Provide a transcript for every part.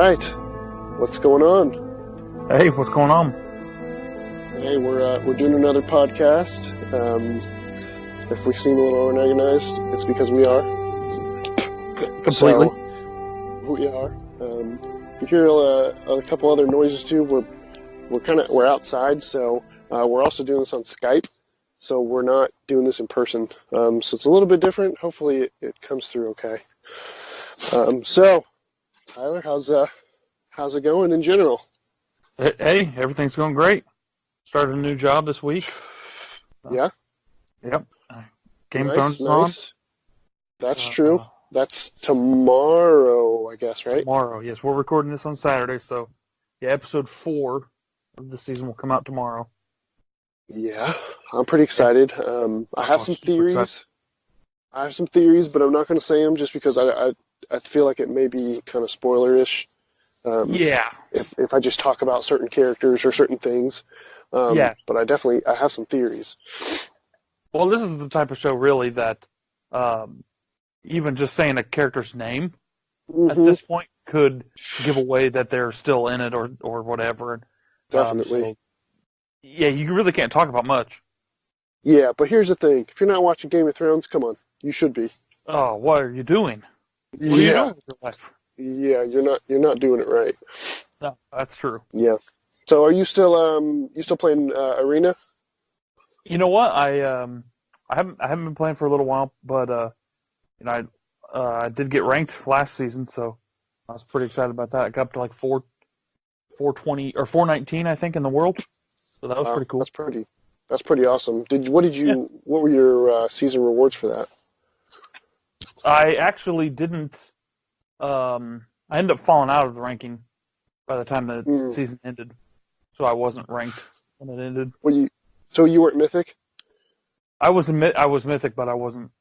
right. What's going on? Hey, what's going on? Hey, we're doing another podcast. If we seem a little unorganized, it's because we are. Completely. So, we are. You hear a couple other noises too. We're outside, so we're also doing this on Skype. So we're not doing this in person. So it's a little bit different. Hopefully it comes through okay. So, Tyler, how's it going in general? Hey, everything's going great. Started a new job this week. Yeah? Yep. Game of Nice, Thrones is nice. That's true. That's tomorrow, I guess, right? Tomorrow, yes. We're recording this on Saturday, so yeah, episode 4 of the season will come out tomorrow. Yeah, I'm pretty excited. I have some theories. But I'm not going to say them just because I feel like it may be kind of spoilerish. Yeah. If I just talk about certain characters or certain things. Yeah. But I have some theories. Well, this is the type of show, really, that even just saying a character's name at this point could give away that they're still in it or whatever. Definitely. So, yeah, you really can't talk about much. Yeah, but here's the thing. If you're not watching Game of Thrones, come on. You should be. Oh, what are you doing? What are you doing with your life? Yeah, you're not doing it right. No, that's true. Yeah. So are you still playing Arena? You know what? I haven't been playing for a little while, but I did get ranked last season, so I was pretty excited about that. I got up to like 420 or 419, I think, in the world. So that was pretty cool. That's pretty awesome. What were your season rewards for that? I actually didn't. I ended up falling out of the ranking by the time the season ended, so I wasn't ranked when it ended. So you weren't Mythic? I was Mythic, but I wasn't.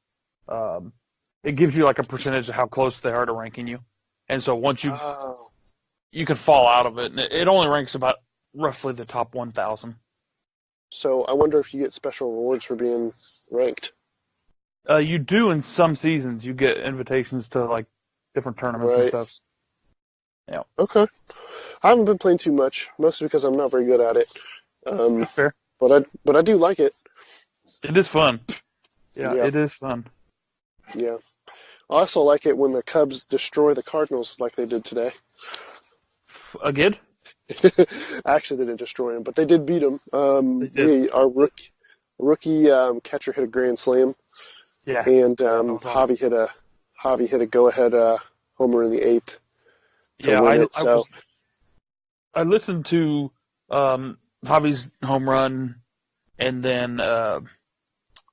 It gives you like a percentage of how close they are to ranking you, and so once you can fall out of it, and it only ranks about roughly the top 1,000. So I wonder if you get special rewards for being ranked. You do in some seasons. You get invitations to like different tournaments and stuff. Yeah. Okay. I haven't been playing too much, mostly because I'm not very good at it. That's fair. But I do like it. It is fun. Yeah, it is fun. Yeah. I also like it when the Cubs destroy the Cardinals like they did today. Again? Actually, they didn't destroy them, but they did beat them. They did. Our rookie catcher hit a grand slam. Yeah. And Javi hit a go-ahead homer in the 8th. Yeah, I listened to Javi's home run, and then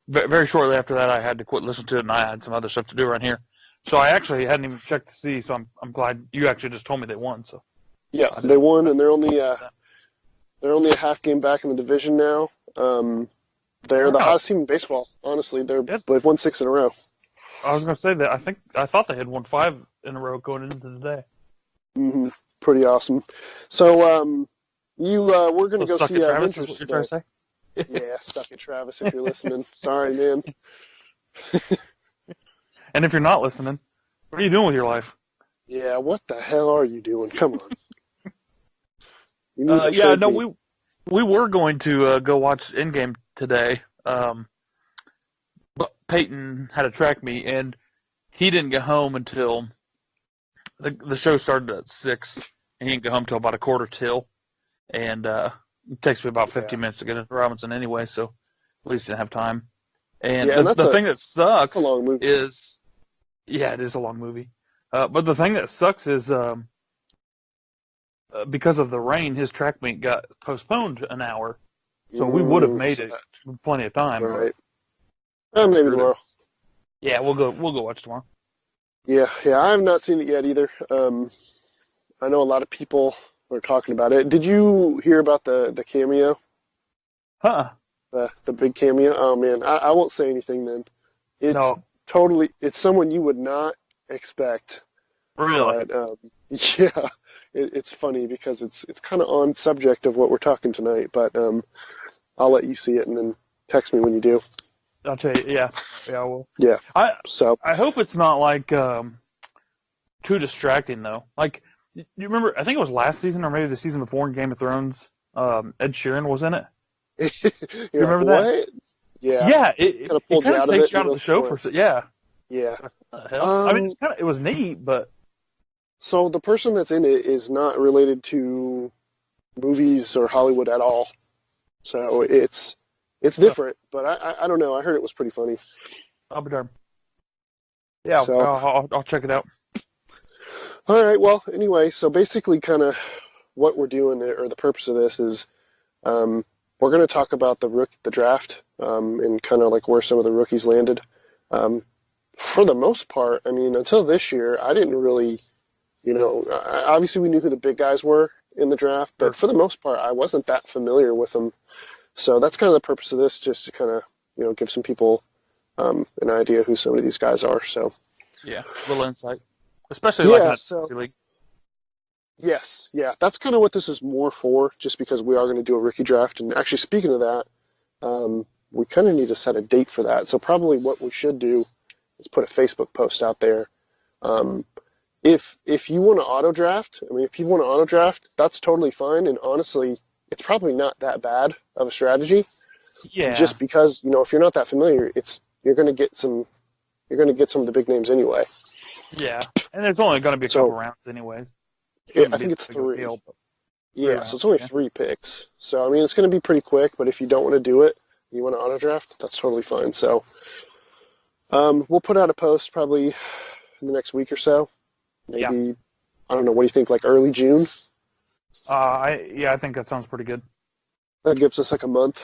very shortly after that, I had to quit listening to it, and I had some other stuff to do around here. So I actually hadn't even checked to see. So I'm glad you actually just told me they won. So yeah, they won, and they're only a half game back in the division now. They're the hottest team in baseball. Honestly, they've won 6 in a row. I was going to say that. I thought they had won 5 in a row going into today. Mm-hmm. Pretty awesome. So we're going to go see Travis. Winters. Is what you're trying to say? Yeah, suck it, Travis, if you're listening. Sorry, man. And if you're not listening, what are you doing with your life? Yeah, what the hell are you doing? Come on. We were going to go watch Endgame today, but Peyton had a track meet, and he didn't get home until the show started at 6, and he didn't get home until about 1:45, and it takes me about 15 minutes to get into Robinson anyway, so at least didn't have time. And the thing that sucks is, it is a long movie, but the thing that sucks is because of the rain, his track meet got postponed an hour, so we would have made it with plenty of time. Right. Maybe tomorrow. Yeah, we'll go watch tomorrow. Yeah, I have not seen it yet either. I know a lot of people are talking about it. Did you hear about the cameo? The big cameo? Oh man, I won't say anything then. It's someone you would not expect. Really? But, yeah, it's funny because it's kind of on subject of what we're talking tonight, but I'll let you see it and then text me when you do. I'll tell you, yeah, I will. Yeah. I hope it's not like too distracting though. Like You remember? I think it was last season or maybe the season before in Game of Thrones. Ed Sheeran was in it. You You're like, remember that? what? Yeah, Yeah, kind of it pulled you kind of out of takes it. you out of the show for yeah. Yeah. What the hell? I mean, Um, it was neat, but so the person that's in it is not related to movies or Hollywood at all. So it's different, but I don't know. I heard it was pretty funny. I'll be darned. Yeah, So, I'll check it out. all right. Well, anyway, so basically, kind of what we're doing, or the purpose of this is, we're going to talk about the draft, and kind of like where some of the rookies landed. For the most part, I mean, until this year, I didn't really, obviously we knew who the big guys were in the draft, but for the most part, I wasn't that familiar with them. So that's kind of the purpose of this, just to kind of, give some people an idea who some of these guys are. So Yeah, a little insight, especially like in yeah, a fantasy league. yes, yeah, that's kind of what this is more for, just because we are going to do a rookie draft. And actually, speaking of that, we kind of need to set a date for that. So probably what we should do is put a Facebook post out there. If you want to auto draft, I mean, if you want to auto draft, that's totally fine. And honestly, it's probably not that bad of a strategy. Yeah, Just because if you're not that familiar, you're going to get some of the big names anyway. yeah, and there's only going to be a couple rounds anyways. I think it's 3. Yeah, so it's only 3 picks. So I mean, it's going to be pretty quick. But if you don't want to do it, you want to auto draft, that's totally fine. So we'll put out a post probably in the next week or so. Maybe I don't know. What do you think? Like early June? I think that sounds pretty good. That gives us like a month.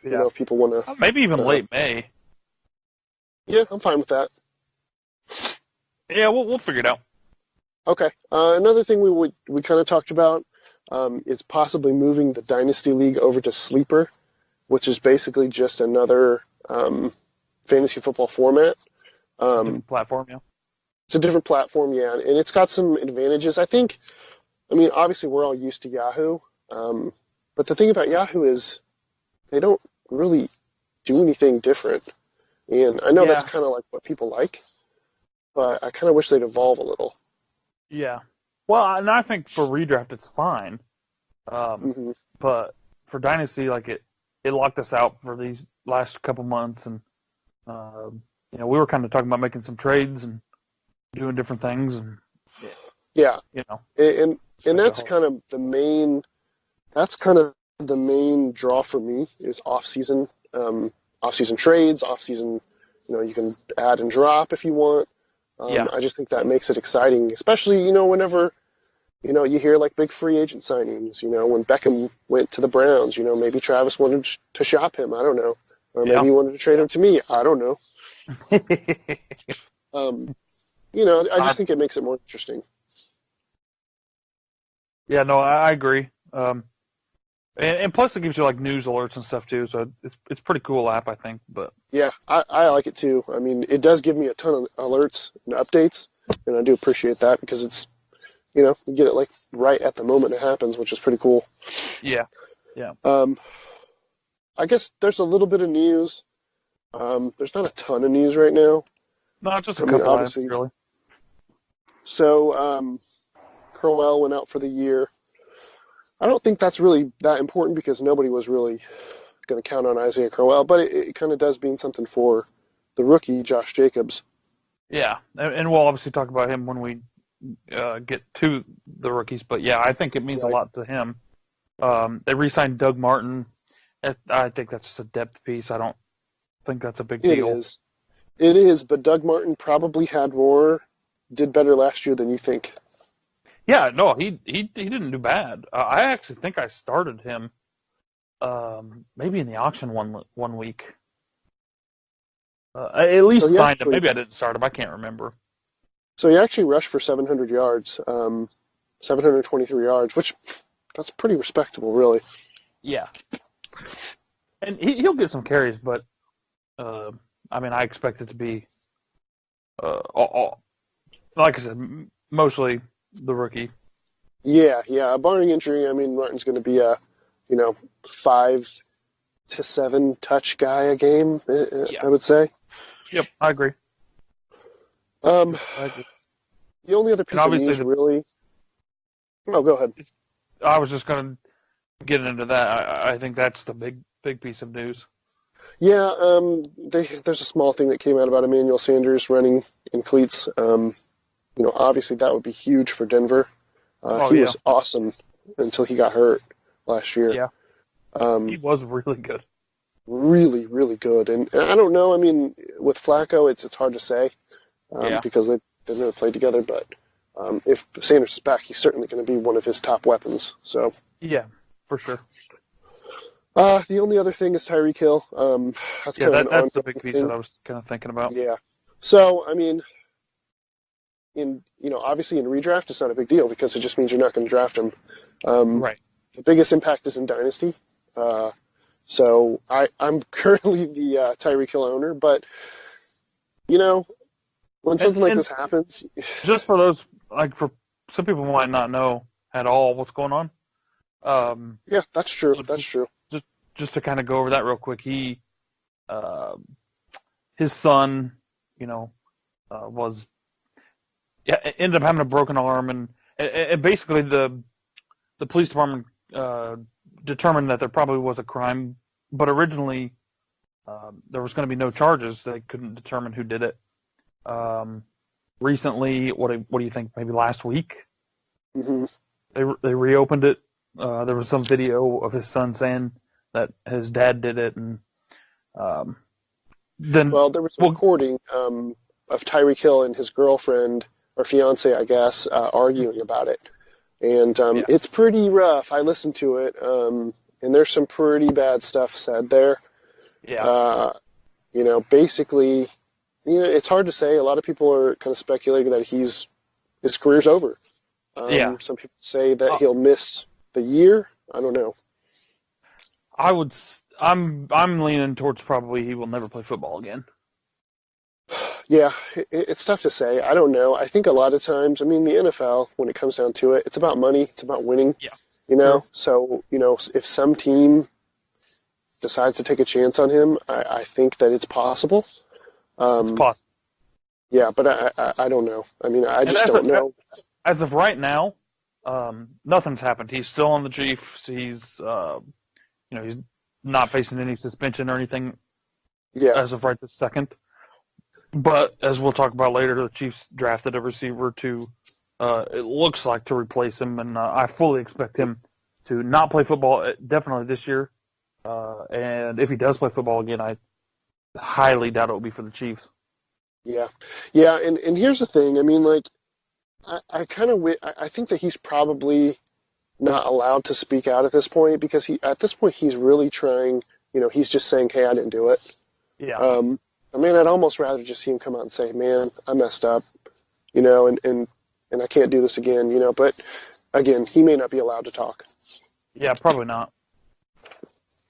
Yeah. If people want to. Maybe even late May. Yeah, I'm fine with that. Yeah, we'll figure it out. Okay. Another thing we kind of talked about is possibly moving the Dynasty League over to Sleeper, which is basically just another fantasy football format. Different platform, yeah. It's a different platform, yeah, and it's got some advantages. I mean, obviously we're all used to Yahoo, but the thing about Yahoo is they don't really do anything different. And I know that's kind of like what people like, but I kind of wish they'd evolve a little. Yeah. Well, and I think for redraft it's fine. But for Dynasty, like it locked us out for these last couple months, and we were kind of talking about making some trades and doing different things, and and that's kind of the main draw for me is off-season trades, off-season. You can add and drop if you want. I just think that makes it exciting, especially whenever you hear like big free agent signings. When Beckham went to the Browns, maybe Travis wanted to shop him. I don't know, or maybe he wanted to trade him to me. I don't know. I just think it makes it more interesting. Yeah, no, I agree. And plus it gives you like news alerts and stuff too, so it's pretty cool app, I think. But yeah, I like it too. I mean, it does give me a ton of alerts and updates, and I do appreciate that because it's you get it like right at the moment it happens, which is pretty cool. Yeah. I guess there's a little bit of news. There's not a ton of news right now. No, just a couple obviously. Really. So, Crowell went out for the year. I don't think that's really that important because nobody was really going to count on Isaiah Crowell, but it kind of does mean something for the rookie, Josh Jacobs. Yeah, and we'll obviously talk about him when we get to the rookies, but yeah, I think it means a lot to him. They re-signed Doug Martin. I think that's just a depth piece. I don't think that's a big deal. It is, but Doug Martin probably did better last year than you think. Yeah, no, he didn't do bad. I actually think I started him maybe in the auction one week. I at least signed him. Maybe I didn't start him. I can't remember. So he actually rushed for 700 yards, 723 yards, which that's pretty respectable, really. Yeah. And he'll get some carries, but I mean, I expect it to be, like I said, mostly the rookie. Yeah. Barring injury, I mean, Martin's going to be a, 5 to 7 touch guy a game. I would say. Yep, I agree. The only other piece of news, really. Oh, go ahead. I was just going to get into that. I think that's the big piece of news. Yeah, there's a small thing that came out about Emmanuel Sanders running in cleats. Obviously that would be huge for Denver. He Yeah. was awesome until he got hurt last year. Yeah. He was really good. Really, really good. And I don't know. I mean, with Flacco, it's hard to say because they've never played together. But if Sanders is back, he's certainly going to be one of his top weapons. So yeah, for sure. The only other thing is Tyreek Hill. That's kind of an that's the ongoing big piece thing. that I was kind of thinking about. Yeah. So I mean, obviously in redraft, it's not a big deal because it just means you're not going to draft him. Right. The biggest impact is in Dynasty. So I'm currently the Tyreek Hill owner, but when something like this happens, just for those, like for some people who might not know at all what's going on. Yeah, that's true. That's true. Just to kind of go over that real quick, his son, ended up having a broken arm, and basically the police department determined that there probably was a crime, but originally there was going to be no charges. They couldn't determine who did it. Recently, what do you think? Maybe last week, Mm-hmm. they reopened it. There was some video of his son saying that his dad did it, and then there was a recording of Tyreek Hill and his girlfriend or fiance, I guess, arguing about it, and it's pretty rough. I listened to it, and there's some pretty bad stuff said there. Yeah. Basically, it's hard to say. A lot of people are kind of speculating that his career's over. Some people say that he'll miss the year. I don't know. I'm leaning towards probably he will never play football again. Yeah, it's tough to say. I don't know. I think a lot of times, I mean, the NFL, when it comes down to it, it's about money. It's about winning. Yeah. Sure. So, if some team decides to take a chance on him, I think that it's possible. It's possible. Yeah, but I don't know. I mean, I just don't know. As of right now, nothing's happened. He's still on the Chiefs. He's he's not facing any suspension or anything. Yeah. As of right this second. But as we'll talk about later, the Chiefs drafted a receiver to, it looks like, to replace him, and I fully expect him to not play football definitely this year. And if he does play football again, I highly doubt it will be for the Chiefs. Yeah, and here's the thing. I mean, like, I think that he's probably not allowed to speak out at this point because at this point he's really trying. He's just saying, "Hey, I didn't do it." Yeah. I mean, I'd almost rather just see him come out and say, "Man, I messed up," and I can't do this again, But again, he may not be allowed to talk. Yeah, probably not.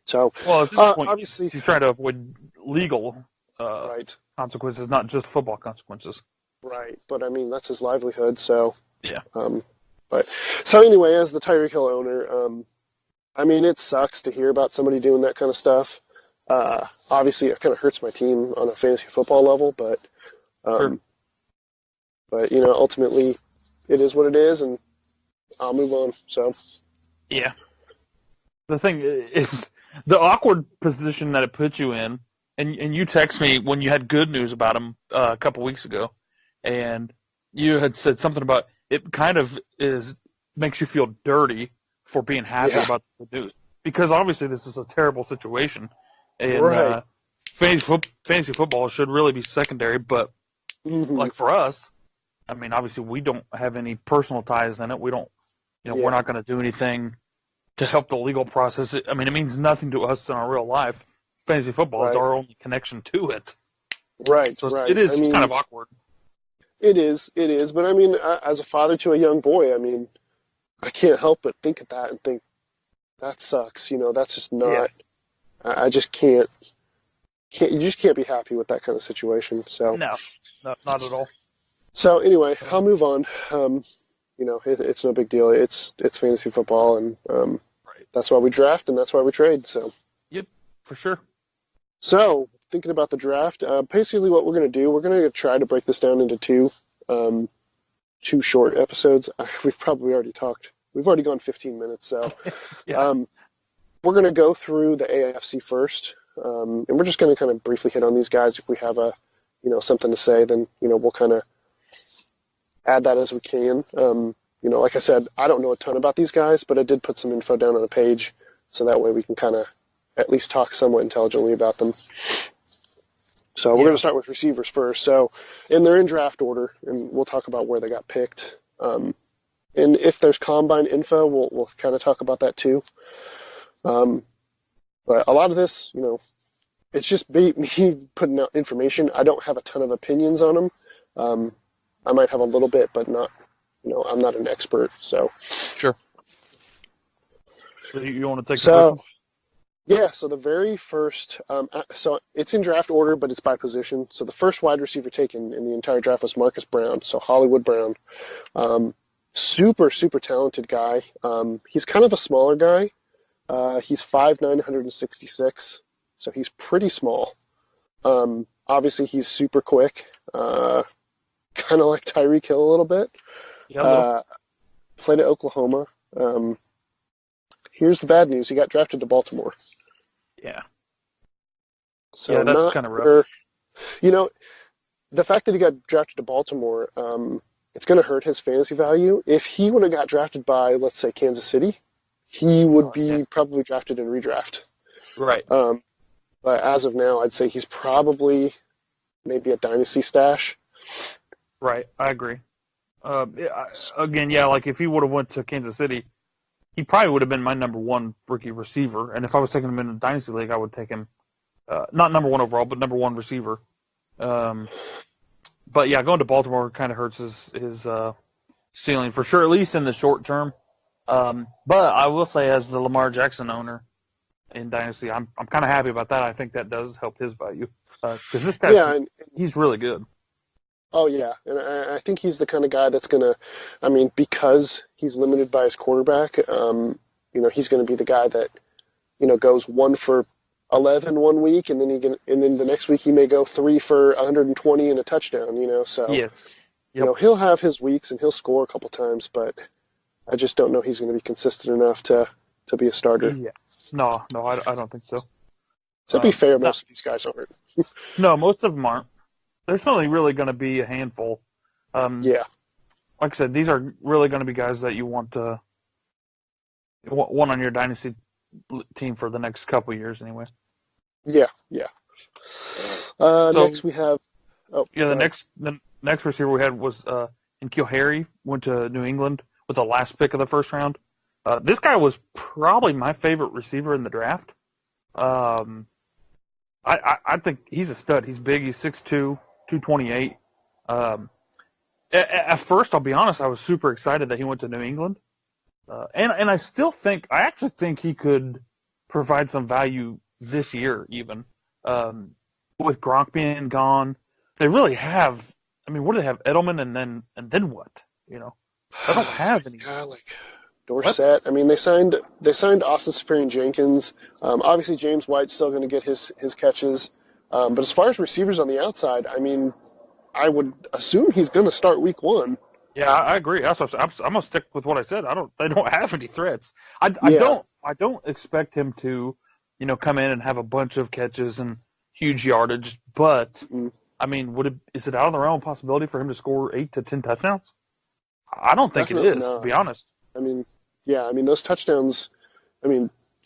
So, well, at this point, obviously, he's trying to avoid legal right. consequences, not just football consequences. Right, but I mean that's his livelihood. So yeah. So anyway, as the Tyreek Hill owner, I mean it sucks to hear about somebody doing that kind of stuff. Obviously, it kind of hurts my team on a fantasy football level, but Sure. But ultimately, it is what it is, and I'll move on. So yeah. The thing is, the awkward position that it puts you in, and you text me when you had good news about him a couple weeks ago, and you had said something about it kind of makes you feel dirty for being happy about the news. Because obviously this is a terrible situation, and fantasy football should really be secondary, but like for us, I mean, obviously we don't have any personal ties in it. We don't, we're not going to do anything to help the legal process. I mean, it means nothing to us in our real life. Fantasy football is our only connection to it. Right, so it is kind of awkward. It is. But I mean, as a father to a young boy, I mean, I can't help but think of that and think, that sucks. That's just not, I just can't, you just can't be happy with that kind of situation. So No, not at all. So anyway, I'll move on. It's no big deal. It's fantasy football, and that's why we draft and that's why we trade. So. Yep, for sure. So thinking about the draft, basically what we're going to do, we're going to try to break this down into two short episodes. We've probably already talked we've already gone 15 minutes, so Yeah. we're going to go through the AFC first, and we're just going to kind of briefly hit on these guys. If we have something to say, then we'll kind of add that as we can. Like I said, I don't know a ton about these guys, but I did put some info down on a page, so that way we can kind of at least talk somewhat intelligently about them. So we're going to start with receivers first. So, and they're in draft order, and we'll talk about where they got picked. And if there's combine info, we'll kind of talk about that too. But a lot of this, it's just me putting out information. I don't have a ton of opinions on them. I might have a little bit, but not, I'm not an expert. So Sure. So you want to take the first one? Yeah, so the very first, so it's in draft order, but it's by position. So the first wide receiver taken in the entire draft was Marcus Brown, so Hollywood Brown. Super, super talented guy. He's kind of a smaller guy. He's 5'9", 166, so he's pretty small. Obviously, he's super quick, kind of like Tyreek Hill a little bit. Yeah, played at Oklahoma. Here's the bad news. He got drafted to Baltimore. Yeah. So that's kind of rough. The fact that he got drafted to Baltimore, it's going to hurt his fantasy value. If he would have got drafted by, let's say, Kansas City, he would be probably drafted in redraft. Right. But as of now, I'd say he's probably maybe a dynasty stash. Right. I agree. Again, like if he would have went to Kansas City, he probably would have been my number one rookie receiver. And if I was taking him in a dynasty league, I would take him, not number one overall, but number one receiver. But yeah, going to Baltimore kind of hurts his ceiling for sure, at least in the short term. But I will say, as the Lamar Jackson owner in dynasty, I'm kind of happy about that. I think that does help his value because this guy, he's really good. Oh, yeah, and I think he's the kind of guy that's going to, because he's limited by his quarterback, he's going to be the guy that, goes 1 for 11 one week, and then the next week he may go 3 for 120 and a touchdown, so, yes. Yep. He'll have his weeks and he'll score a couple times, but I just don't know he's going to be consistent enough to be a starter. Yeah. No, I don't think so. To be fair, most of these guys aren't. No, most of them aren't. There's only really going to be a handful. Like I said, these are really going to be guys that you want on your dynasty team for the next couple of years, anyway. Yeah. Next we have. The next receiver we had was N'Keal Harry, went to New England with the last pick of the first round. This guy was probably my favorite receiver in the draft. I think he's a stud. He's big. He's 6'2", 228. At first, I'll be honest, I was super excited that he went to New England. And I actually think he could provide some value this year even. With Gronk being gone, they really have, what do they have? Edelman and then what? They don't have any. Like Dorsett. They signed Austin Seferian-Jenkins. Obviously, James White's still going to get his catches. But as far as receivers on the outside, I would assume he's going to start week 1. Yeah, I agree. I'm going to stick with what I said. They don't have any threats. I don't expect him to, come in and have a bunch of catches and huge yardage. But is it out of the realm of possibility for him to score 8 to 10 touchdowns? I don't think Definitely it is, not. to be honest. Those touchdowns.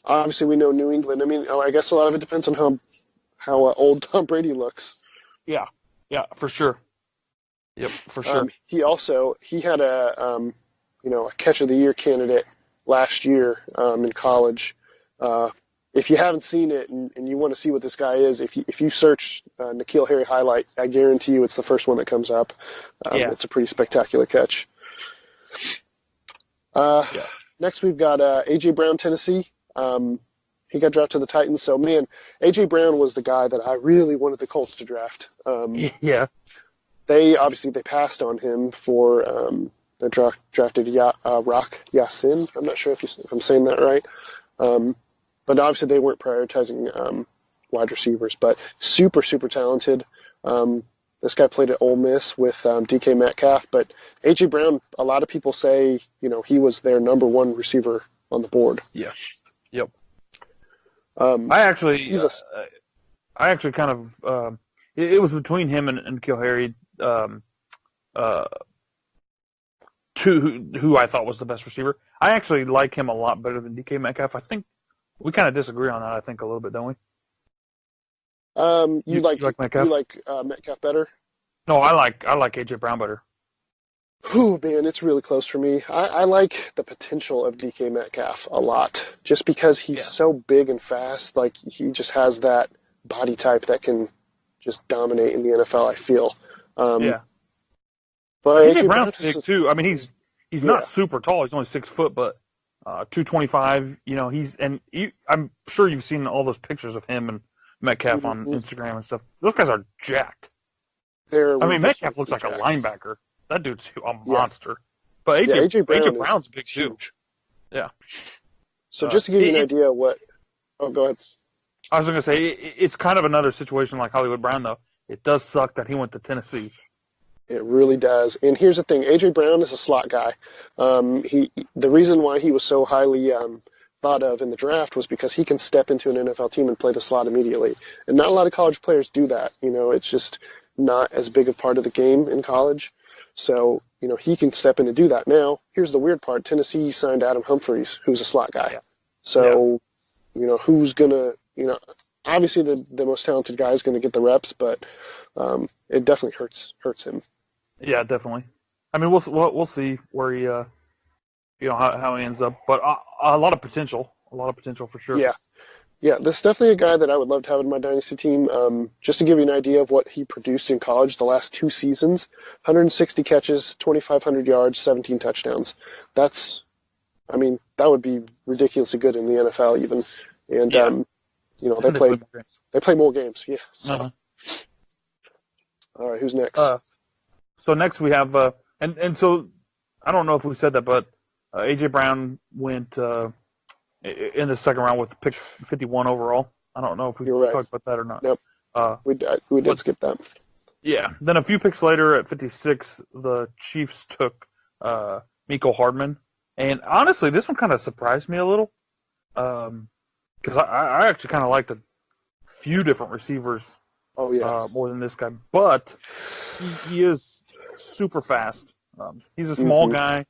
Obviously we know New England. I guess a lot of it depends on how old Tom Brady looks. Yeah, for sure. Yep, for sure. He had a catch of the year candidate last year in college. If you haven't seen it and you want to see what this guy is, if you search N'Keal Harry highlight, I guarantee you it's the first one that comes up. It's a pretty spectacular catch. Next we've got A.J. Brown, Tennessee. He got drafted to the Titans. So, man, A.J. Brown was the guy that I really wanted the Colts to draft. They passed on him for they drafted Rock Yassin. I'm not sure if I'm saying that right. But obviously they weren't prioritizing wide receivers. But super, super talented. This guy played at Ole Miss with DK Metcalf, but A.J. Brown, a lot of people say, he was their number one receiver on the board. Yeah. Yep. I actually kind of it was between him and Kilharry, who I thought was the best receiver. I actually like him a lot better than DK Metcalf. I think we kind of disagree on that. I think a little bit, don't we? You like Metcalf? You like Metcalf better? No, I like AJ Brown better. Whew, man, it's really close for me. I like the potential of DK Metcalf a lot, just because he's so big and fast. Like, he just has that body type that can just dominate in the NFL, I feel. But AJ Brown's big too. I mean, he's not super tall. He's only 6 foot, but 225. I'm sure you've seen all those pictures of him and Metcalf on Instagram and stuff. Those guys are jacked. Metcalf looks like a linebacker. That dude's a monster. But AJ Brown's big too. Huge. Yeah. So just to give you an idea what... Oh, go ahead. I was going to say, it's kind of another situation like Hollywood Brown, though. It does suck that he went to Tennessee. It really does. And here's the thing. A.J. Brown is a slot guy. The reason why he was so highly thought of in the draft was because he can step into an NFL team and play the slot immediately. And not a lot of college players do that. It's just not as big a part of the game in college. So, he can step in and do that. Now, here's the weird part. Tennessee signed Adam Humphries, who's a slot guy. Yeah. So, who's going to, obviously the most talented guy is going to get the reps, but it definitely hurts him. Yeah, definitely. I mean, we'll see where he, how he ends up, but a lot of potential for sure. Yeah, this is definitely a guy that I would love to have in my dynasty team. Just to give you an idea of what he produced in college the last 2 seasons, 160 catches, 2,500 yards, 17 touchdowns. That would be ridiculously good in the NFL even. And, they play more games. Yeah. So. All right, who's next? So next we have, and so I don't know if we said that, but A.J. Brown went in the second round with pick 51 overall. I don't know if we talked about that or not. Nope. We did skip that. Yeah. Then a few picks later at 56, the Chiefs took Mecole Hardman. And honestly, this one kind of surprised me a little because I actually kind of liked a few different receivers more than this guy. But he is super fast. He's a small guy.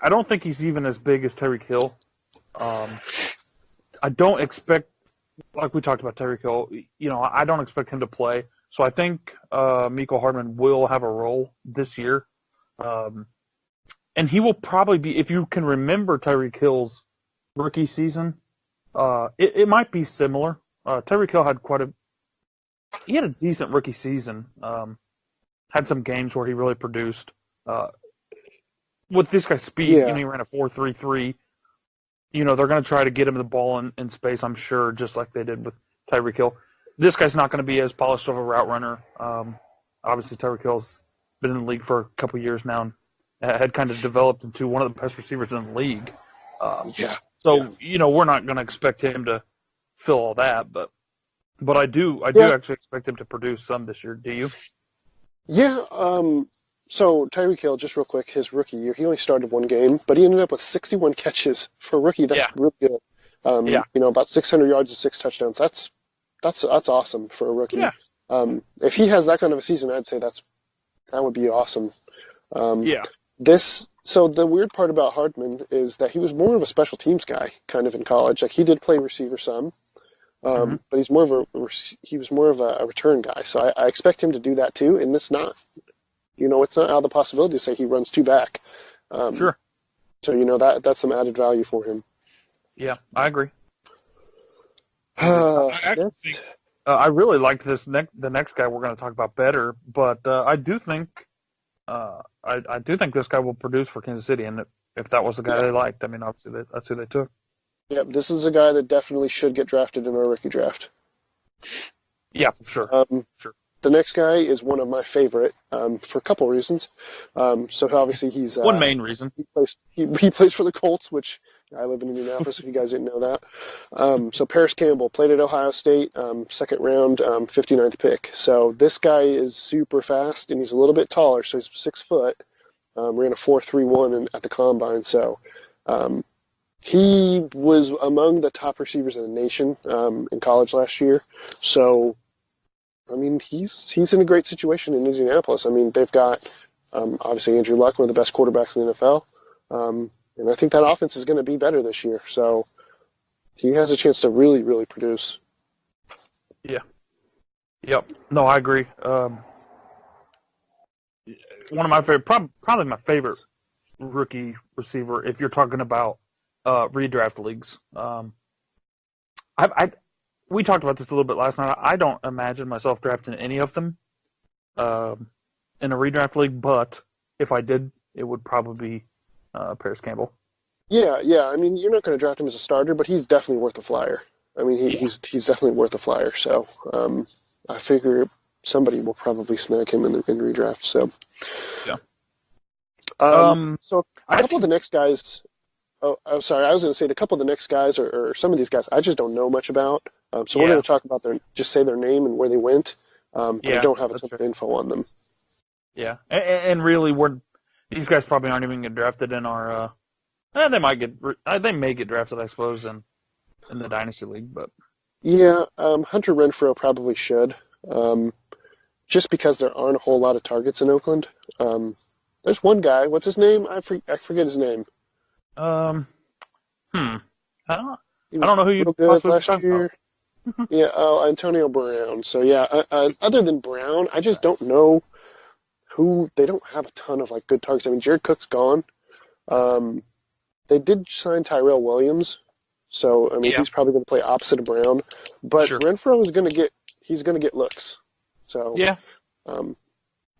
I don't think he's even as big as Tyreek Hill. I don't expect, like we talked about Tyreek Hill, I don't expect him to play. So I think Mecole Hardman will have a role this year. And he will probably be, if you can remember Tyreek Hill's rookie season, it might be similar. Tyreek Hill had he had a decent rookie season. Had some games where he really produced. With this guy's speed, he ran a 4.33. They're going to try to get him the ball in space, I'm sure, just like they did with Tyreek Hill. This guy's not going to be as polished of a route runner. Obviously, Tyreek Hill's been in the league for a couple of years now and had kind of developed into one of the best receivers in the league. We're not going to expect him to fill all that, but I do actually expect him to produce some this year. Do you? Yeah. So Tyreek Hill, just real quick, his rookie year, he only started 1 game, but he ended up with 61 catches for a rookie. That's really good. About 600 yards and 6 touchdowns. That's awesome for a rookie. Yeah. If he has that kind of a season, I'd say that would be awesome. So the weird part about Hardman is that he was more of a special teams guy, kind of in college. Like, he did play receiver some, but he was more of a return guy. So I expect him to do that too. And it's not out of the possibility to say he runs 2 back. Sure. So that's some added value for him. Yeah, I agree. I really liked the next guy we're going to talk about better, but I do think this guy will produce for Kansas City, and if that was the guy they liked, obviously that's who they took. Yeah, this is a guy that definitely should get drafted in our rookie draft. Yeah, for sure. Sure. The next guy is one of my favorite for a couple reasons. So obviously he's one main reason. He plays for the Colts, which I live in Indianapolis, if you guys didn't know that. So Paris Campbell played at Ohio State, second round, 59th pick. So this guy is super fast, and he's a little bit taller, so he's 6 foot. Ran a 4.31 at the combine. So he was among the top receivers in the nation in college last year. So, I mean, he's in a great situation in Indianapolis. I mean, they've got obviously Andrew Luck, one of the best quarterbacks in the NFL. And I think that offense is going to be better this year. So he has a chance to really, really produce. Yeah. Yep. No, I agree. One of my favorite, probably my favorite rookie receiver, if you're talking about redraft leagues. We talked about this a little bit last night. I don't imagine myself drafting any of them in a redraft league, but if I did, it would probably be Paris Campbell. Yeah. I mean, you're not going to draft him as a starter, but he's definitely worth a flyer. I mean, he's definitely worth a flyer. So I figure somebody will probably snag him in redraft. So yeah. So a couple of the next guys. Oh, I'm sorry. I was going to say a couple of the next guys, or some of these guys, I just don't know much about. So we're going to talk about just say their name and where they went. But I don't have a ton of info on them. Yeah, and really, these guys probably aren't even getting drafted in our. They may get drafted, I suppose, in the Dynasty League, but yeah, Hunter Renfrow probably should, just because there aren't a whole lot of targets in Oakland. There's one guy. What's his name? I forget his name. I don't know who you real good last year. Yeah, Antonio Brown. So yeah, other than Brown, I just don't know who. They don't have a ton of good targets. I mean, Jared Cook's gone. They did sign Tyrell Williams, so I mean he's probably going to play opposite of Brown. But Renfrow is going to get looks. So yeah,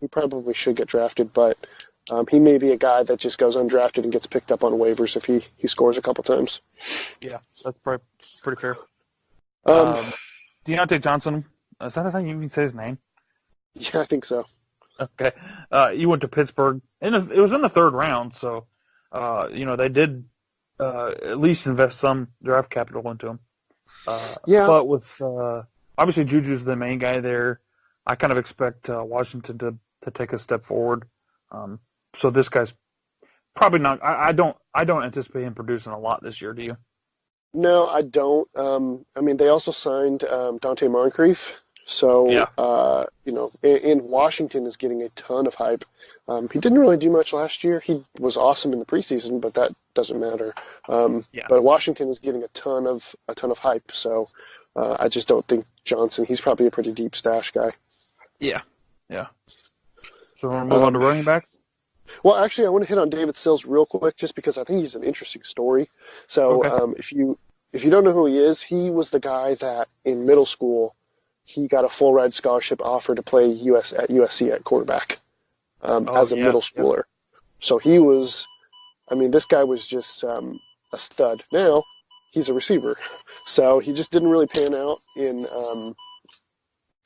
he probably should get drafted, but. He may be a guy that just goes undrafted and gets picked up on waivers if he scores a couple times. Yeah, that's pretty fair. Deontay Johnson, is that how you even say his name? Yeah, I think so. Okay. You went to Pittsburgh. It was in the third round, so, they did at least invest some draft capital into him. But with, obviously, Juju's the main guy there, I kind of expect Washington to take a step forward. So this guy's probably not. I don't anticipate him producing a lot this year. Do you? No, I don't. I mean, they also signed Dante Moncrief, so and Washington is getting a ton of hype. He didn't really do much last year. He was awesome in the preseason, but that doesn't matter. But Washington is getting a ton of hype. So I just don't think Johnson. He's probably a pretty deep stash guy. Yeah. So we'll move on to running backs. Well, actually, I want to hit on David Sills real quick, just because I think he's an interesting story. So, if you don't know who he is, he was the guy that in middle school he got a full ride scholarship offer to play at USC at quarterback as a middle schooler. So he was, I mean, this guy was just a stud. Now he's a receiver, so he just didn't really pan out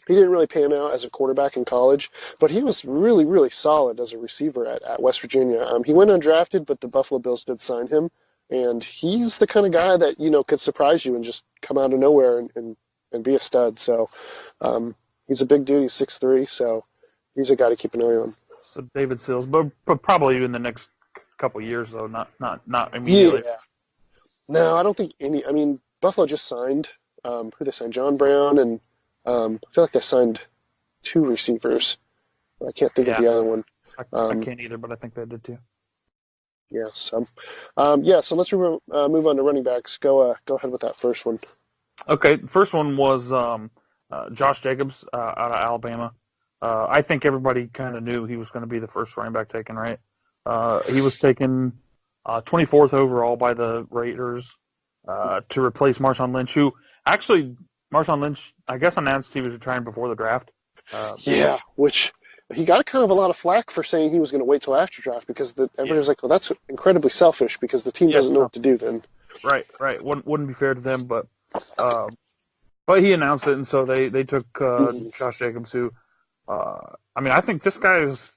He didn't really pan out as a quarterback in college, but he was really, really solid as a receiver at West Virginia. He went undrafted, but the Buffalo Bills did sign him, and he's the kind of guy that could surprise you and just come out of nowhere and be a stud. So he's a big dude. He's 6'3", so he's a guy to keep an eye on. So David Sills, but probably in the next couple of years, though, not immediately. Yeah. No, I don't think any. I mean, Buffalo just signed who they signed, John Brown and. I feel like they signed 2 receivers. I can't think of the other one. I can't either, but I think they did too. Yeah. So, So let's move on to running backs. Go ahead with that first one. Okay. The first one was Josh Jacobs out of Alabama. I think everybody kind of knew he was going to be the first running back taken, right? He was taken 24th overall by the Raiders to replace Marshawn Lynch, who actually. Marshawn Lynch, I guess, announced he was retiring before the draft. Which he got kind of a lot of flack for saying he was going to wait till after draft because everybody was like, well, that's incredibly selfish because the team doesn't know what to do then. Right. Wouldn't be fair to them, but he announced it, and so they took Josh Jacobs, who, I think this guy is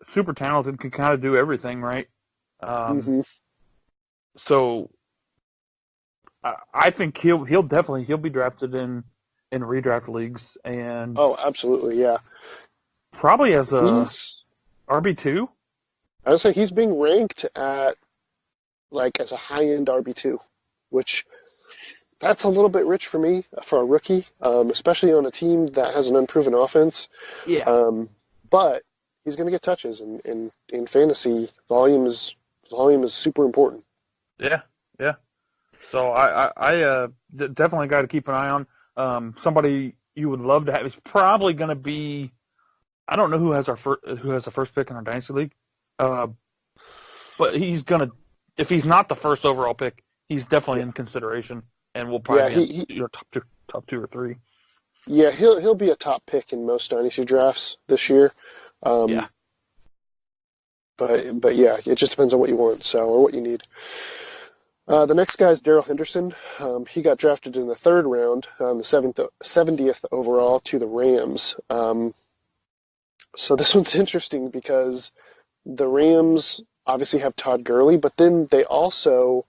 super talented, can kind of do everything, right? So I think he'll definitely be drafted in redraft leagues and Oh, absolutely, yeah. probably as a He's RB2. I would say he's being ranked at like as a high end RB2, which that's a little bit rich for me for a rookie, especially on a team that has an unproven offense. Yeah. But he's going to get touches, and in fantasy, volume is super important. Yeah. Yeah. So I definitely got to keep an eye on. Somebody you would love to have is probably going to be. I don't know who has the first pick in our dynasty league, uh, but he's gonna. If he's not the first overall pick, he's definitely Yeah, in consideration, and will yeah, probably be in top two or three. yeah, he'll be a top pick in most dynasty drafts this year. Yeah. Um, but yeah, it just depends on what you want, or what you need. The next guy is Darrell Henderson. He got drafted in the third round, the 70th overall to the Rams. So this one's interesting because the Rams obviously have Todd Gurley, but then they also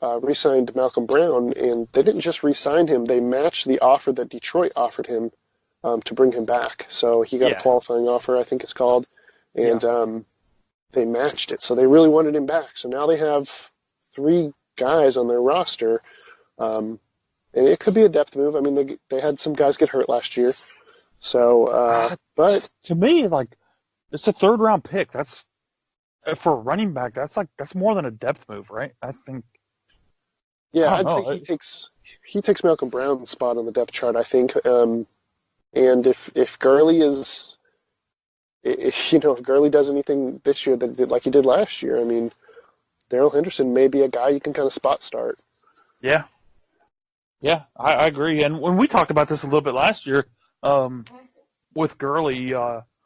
re-signed Malcolm Brown, and they didn't just re-sign him; they matched the offer that Detroit offered him to bring him back. So he got a Yeah. qualifying offer, I think it's called, Yeah. and they matched it. So they really wanted him back. So now they have three guys on their roster, and it could be a depth move. I mean, they had some guys get hurt last year, so but To me, like it's a third round pick. That's for a running back. That's more than a depth move, right? I think. I yeah, don't I'd say know. he takes Malcolm Brown's spot on the depth chart. I think, and if Gurley is, if Gurley does anything this year that he did like he did last year, I mean, Darrell Henderson may be a guy you can kind of spot start. Yeah. Yeah, I agree. And when we talked about this a little bit last year, um, with Gurley,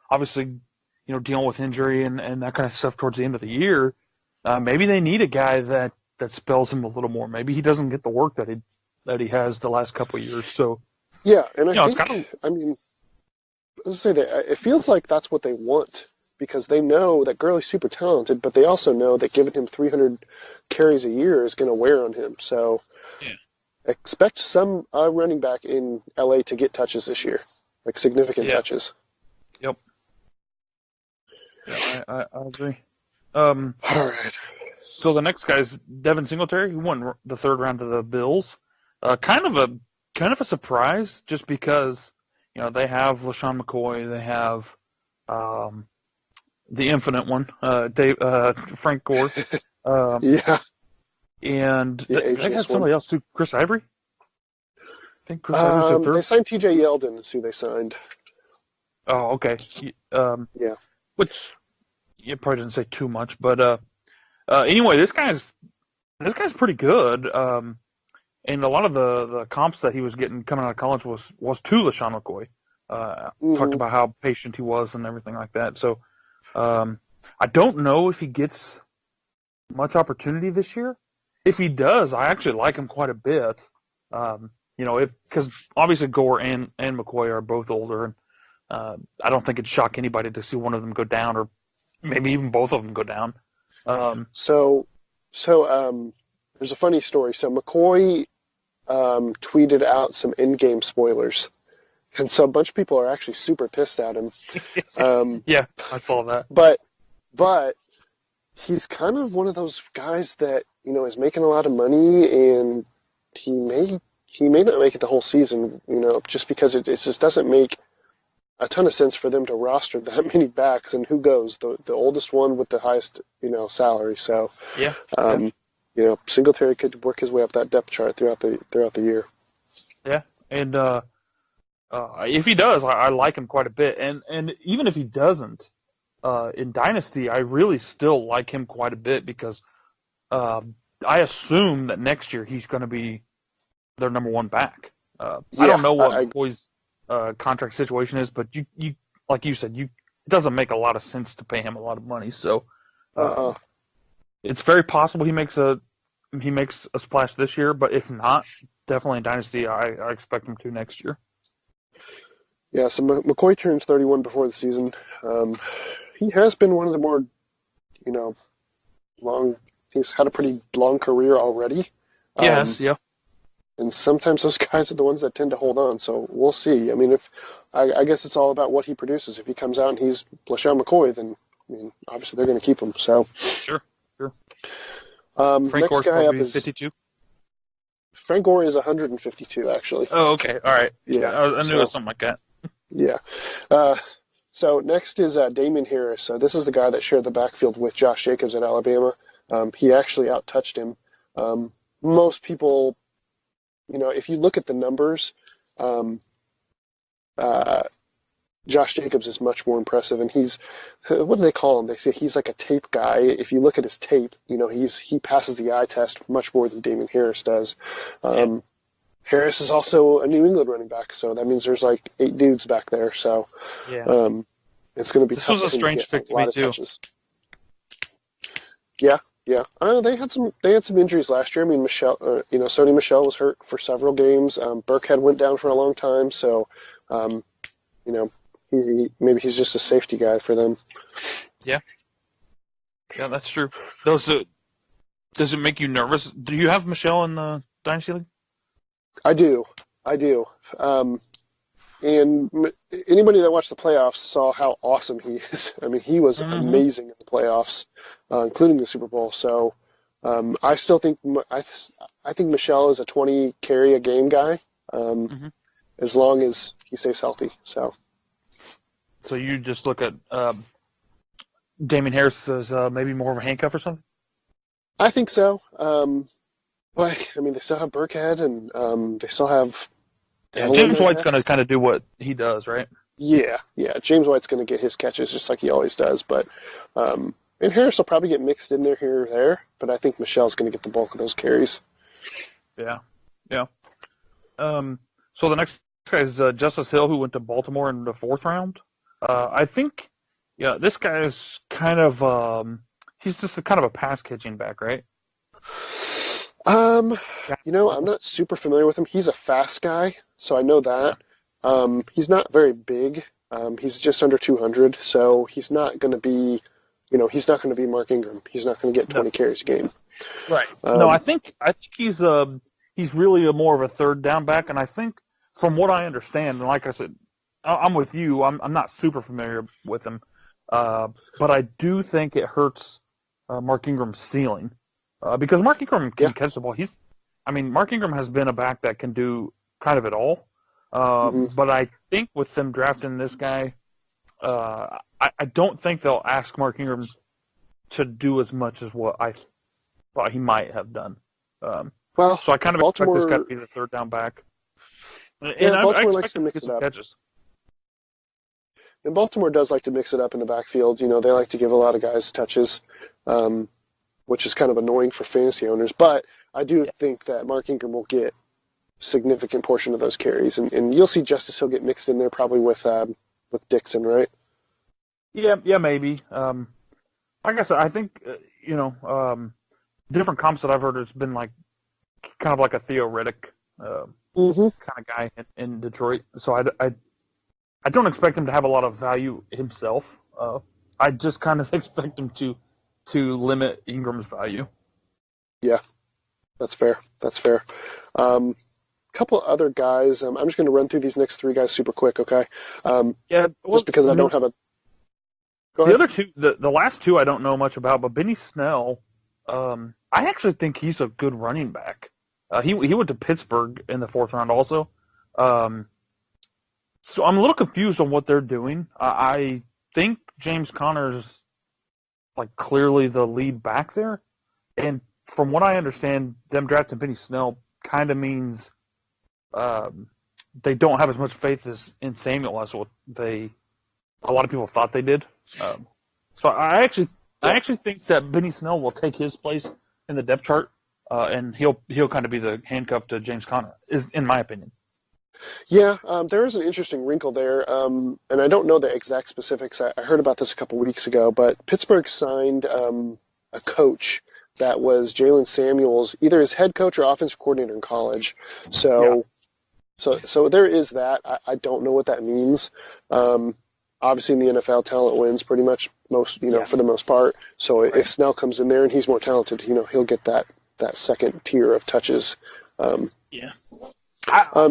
obviously, dealing with injury and that kind of stuff towards the end of the year, maybe they need a guy that spells him a little more. Maybe he doesn't get the work that he has the last couple of years. So, Yeah, and I it's kind of think, I mean, let's say that it feels like that's what they want because they know that Gurley's super talented, but they also know that giving him 300 carries a year is going to wear on him. So yeah. expect some running back in LA to get touches this year, like significant Yeah. touches. Yep. Yeah, I agree. Um, All right. so the next guy's Devin Singletary, who won the third round of the Bills. Kind of a surprise, just because they have LaShawn McCoy, they have um, the infinite one, Frank Gore, um, Yeah, and the they had ageless one. somebody else too, Chris Ivory. I think Chris Ivory's their They third. signed TJ Yeldon is who they signed. Oh, okay. Yeah. Which you probably didn't say too much, but anyway, this guy's pretty good. And a lot of the comps that he was getting coming out of college was to LaShawn McCoy. Talked Hmm. about how patient he was and everything like that. So I don't know if he gets much opportunity this year. If he does, I actually like him quite a bit. Because obviously Gore and McCoy are both older, and I don't think it'd shock anybody to see one of them go down, or maybe even both of them go down. So, there's a funny story. So McCoy tweeted out some in-game spoilers, and so a bunch of people are actually super pissed at him. Yeah, I saw that. But but he's kind of one of those guys that is making a lot of money, and he may not make it the whole season. Just because it just doesn't make a ton of sense for them to roster that many backs, and who goes the oldest one with the highest salary. So Yeah, yeah, um, Singletary could work his way up that depth chart throughout the year. yeah. And if he does, I like him quite a bit. And even if he doesn't, in Dynasty, I really still like him quite a bit because I assume that next year he's going to be their number one back. I Yeah, don't know what I McCoy's contract situation is, but you like you said, it doesn't make a lot of sense to pay him a lot of money. So uh, it's very possible he makes a splash this year, but if not, definitely in Dynasty, I expect him to next year. yeah. So McCoy turns 31 before the season. He has been one of the more you know long. He's had a pretty long career already. Um, Yes, yeah. and sometimes those guys are the ones that tend to hold on. So we'll see. I mean, if I guess it's all about what he produces. If he comes out and he's LaShawn McCoy, then I mean, obviously they're going to keep him. So Sure. Frank next Gore's guy up probably is 52. Frank Gore is 152 actually. Oh, okay. All right. Yeah, I knew it was something like that. Yeah. So next is Damian Harris. This is the guy that shared the backfield with Josh Jacobs at Alabama. He actually out-touched him. Most people, if you look at the numbers, Josh Jacobs is much more impressive, and he's, what do they call him? They say he's like a tape guy. If you look at his tape, he passes the eye test much more than Damian Harris does. Harris is also a New England running back, so that means there's like 8 dudes back there. So it's going to be this tough. was a strange pick to me too. Touches. Yeah. They had some injuries last year. I mean, Michelle, Sony Michel was hurt for several games. Burkhead went down for a long time, so maybe he's just a safety guy for them. Yeah, that's true. Does it make you nervous? Do you have Michelle in the Dynasty League? I do. And anybody that watched the playoffs saw how awesome he is. I mean, he was amazing in the playoffs, including the Super Bowl. So I still think I think Michelle is a 20 carry a game guy, as long as he stays healthy. So you just look at Damian Harris as maybe more of a handcuff or something? I think so. But I mean, they still have Burkhead, and they still have. James White's going to kind of do what he does, right? Yeah. James White's going to get his catches just like he always does, but and Harris will probably get mixed in there here or there, but I think Michelle's going to get the bulk of those carries. Yeah. So the next guy is Justice Hill, who went to Baltimore in the 4th round. I think, this guy is kind of he's just kind of a pass catching back, right? I'm not super familiar with him. He's a fast guy, so I know that. He's not very big. He's just under 200, so he's not going to be, Mark Ingram. He's not going to get 20 carries a game. Right. No, I think he's really more of a third down back, and I think from what I understand, and like I said, I'm with you. I'm not super familiar with him, but I do think it hurts Mark Ingram's ceiling. Because Mark Ingram can catch the ball. Mark Ingram has been a back that can do kind of it all. But I think with them drafting this guy, I don't think they'll ask Mark Ingram to do as much as what I thought he might have done. So I kind of expect this guy to be the third down back. And Baltimore likes to mix it up. Catches. And Baltimore does like to mix it up in the backfield. They like to give a lot of guys touches. Which is kind of annoying for fantasy owners. But I do think that Mark Ingram will get a significant portion of those carries. And you'll see Justice Hill get mixed in there probably with Dixon, right? Yeah, maybe. Like I said, I think, different comps that I've heard has been like kind of like a Theo Riddick kind of guy in Detroit. So I don't expect him to have a lot of value himself. I just kind of expect him to limit Ingram's value. Yeah, that's fair. Couple other guys. I'm just going to run through these next 3 guys super quick, okay? Just because I don't have a... Go ahead. The other 2, the last 2 I don't know much about, but Benny Snell, I actually think he's a good running back. He went to Pittsburgh in the 4th round also. So I'm a little confused on what they're doing. I think James Conner's like clearly the lead back there. And from what I understand, them drafting Benny Snell kind of means they don't have as much faith in Samuel as what a lot of people thought they did. So I actually think that Benny Snell will take his place in the depth chart, and he'll kind of be the handcuff to James Conner, in my opinion. Yeah, there is an interesting wrinkle there, and I don't know the exact specifics. I heard about this a couple weeks ago, but Pittsburgh signed a coach that was Jalen Samuels, either his head coach or offensive coordinator in college. So there is that. I don't know what that means. Obviously, in the NFL, talent wins pretty much for the most part. So if Snell comes in there and he's more talented, he'll get that second tier of touches. Yeah.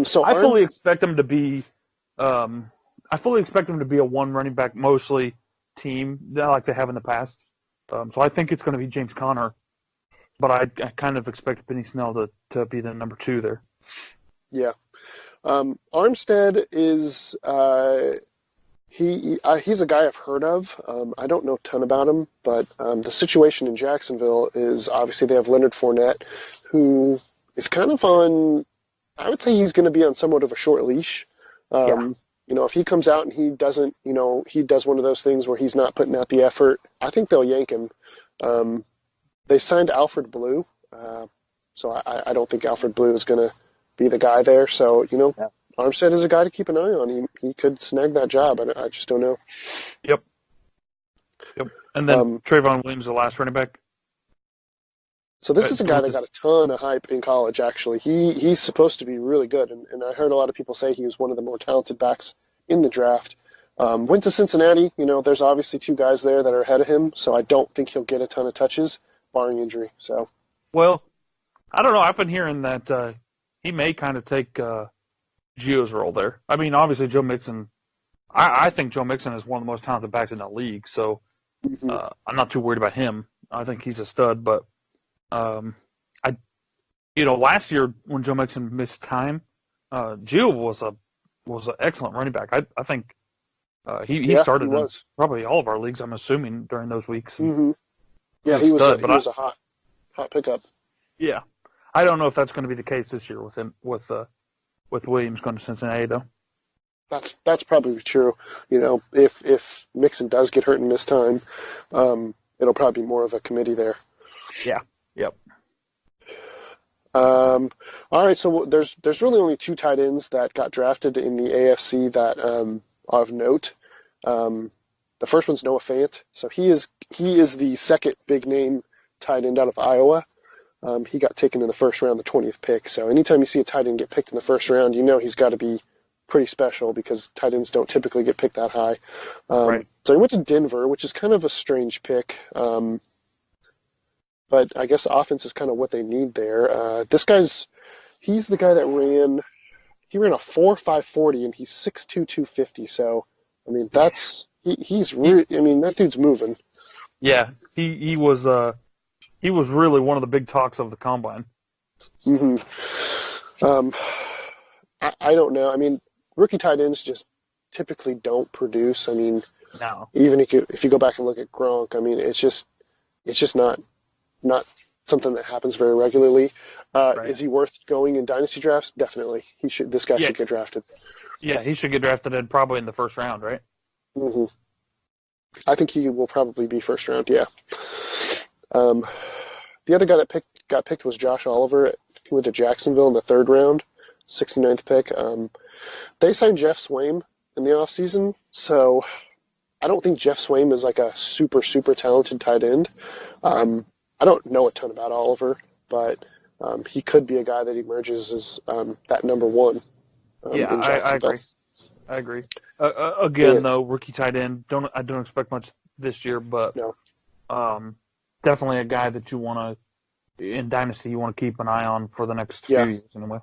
So I fully expect them to be. I fully expect them to be a one running back mostly team, like they have in the past. So I think it's going to be James Conner, but I kind of expect Benny Snell to be the number 2 there. Yeah. Armstead is he's a guy I've heard of. I don't know a ton about him, but the situation in Jacksonville is obviously they have Leonard Fournette, who is kind of on. I would say he's going to be on somewhat of a short leash. If he comes out and he doesn't, he does one of those things where he's not putting out the effort, I think they'll yank him. They signed Alfred Blue, so I don't think Alfred Blue is going to be the guy there. So, Armstead is a guy to keep an eye on. He could snag that job. I just don't know. Yep. And then Trayvon Williams, the last running back. So this is a guy that got a ton of hype in college, actually. He's supposed to be really good, and I heard a lot of people say he was one of the more talented backs in the draft. Went to Cincinnati. There's obviously 2 guys there that are ahead of him, so I don't think he'll get a ton of touches, barring injury. So, well, I don't know. I've been hearing that he may kind of take Gio's role there. I mean, obviously Joe Mixon. I think Joe Mixon is one of the most talented backs in the league, so I'm not too worried about him. I think he's a stud, but last year when Joe Mixon missed time, Gio was an excellent running back. I think he started in probably all of our leagues. I'm assuming during those weeks. Mm-hmm. Yeah, he was a hot pickup. Yeah, I don't know if that's going to be the case this year with him with Williams going to Cincinnati though. That's probably true. If Mixon does get hurt and miss time, it'll probably be more of a committee there. Yeah. Yep. All right, so there's really only 2 tight ends that got drafted in the AFC that are of note. The first one's Noah Fant. So he is the second big name tight end out of Iowa. He got taken in the first round, the 20th pick. So anytime you see a tight end get picked in the first round, he's got to be pretty special because tight ends don't typically get picked that high. Right. So he went to Denver, which is kind of a strange pick. But I guess offense is kind of what they need there. He's the guy that ran a 4.5 40 and he's 6'2", 250. So, I mean, that dude's moving. Yeah, he was really one of the big talks of the combine. Mm-hmm. I don't know. I mean, rookie tight ends just typically don't produce. I mean, no. Even if you go back and look at Gronk, I mean, it's just not something that happens very regularly. Right. Is he worth going in dynasty drafts? Definitely. This guy should get drafted. Yeah, he should get drafted probably in the first round, right? Mm-hmm. I think he will probably be first round, yeah. The other guy that got picked was Josh Oliver. He went to Jacksonville in the 3rd round, 69th pick. They signed Jeff Swaim in the offseason, so I don't think Jeff Swaim is like a super, super talented tight end. I don't know a ton about Oliver, but he could be a guy that emerges as that number 1 in Jacksonville. I agree. Again, though, rookie tight end, I don't expect much this year, but definitely a guy that you want to, in Dynasty, you want to keep an eye on for the next few years anyway.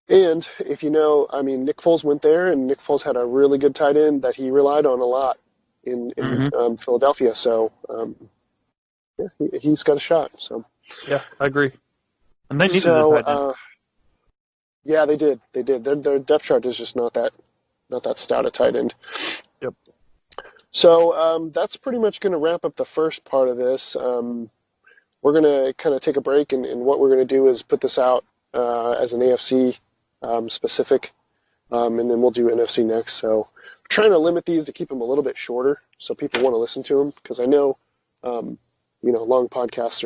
And if Nick Foles went there, and Nick Foles had a really good tight end that he relied on a lot in Philadelphia, so he's got a shot. So yeah, I agree. And they needed a tight end. Yeah, they did. Their depth chart is just not that stout a tight end. Yep. So that's pretty much going to wrap up the first part of this. We're going to kind of take a break, and what we're going to do is put this out as an AFC specific, and then we'll do NFC next. So we're trying to limit these to keep them a little bit shorter so people want to listen to them, because I know, long podcasts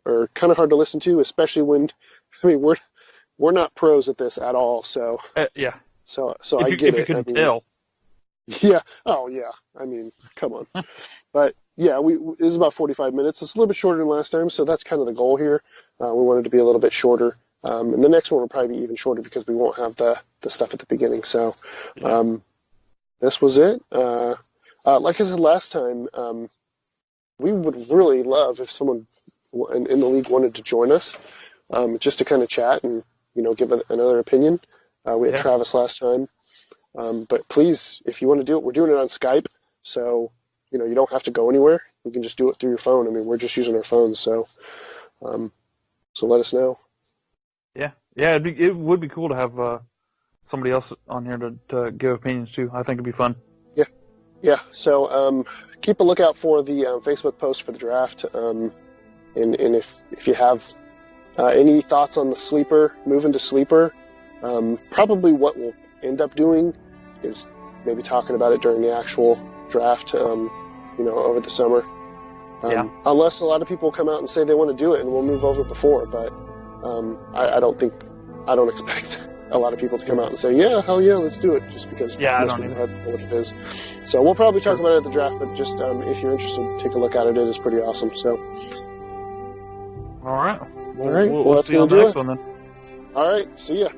are kind of hard to listen to, especially when, we're not pros at this at all. So yeah. So I get it. If you can tell. Yeah. Oh, yeah. I mean, come on. But yeah, it was about 45 minutes. It's a little bit shorter than last time, so that's kind of the goal here. We wanted to be a little bit shorter. And the next one will probably be even shorter because we won't have the stuff at the beginning. So this was it. Like I said last time, we would really love if someone in the league wanted to join us, just to kind of chat and give another opinion. We had Yeah. Travis last time. But please, if you want to do it, we're doing it on Skype. So, you don't have to go anywhere. You can just do it through your phone. I mean, we're just using our phones. So let us know. Yeah. It would be cool to have somebody else on here to give opinions too. I think it'd be fun. Yeah. So keep a lookout for the Facebook post for the draft. And if you have any thoughts on the sleeper, moving to sleeper, probably what we'll end up doing is maybe talking about it during the actual draft, over the summer. Unless a lot of people come out and say they want to do it, and we'll move over before. But I don't expect a lot of people to come out and say, yeah, hell yeah, let's do it, just because I most don't people either. don't know what it is. So we'll probably talk about it at the draft, but just if you're interested, take a look at it. It is pretty awesome. So. All right. All right. We'll see you on the next one then. All right. See ya.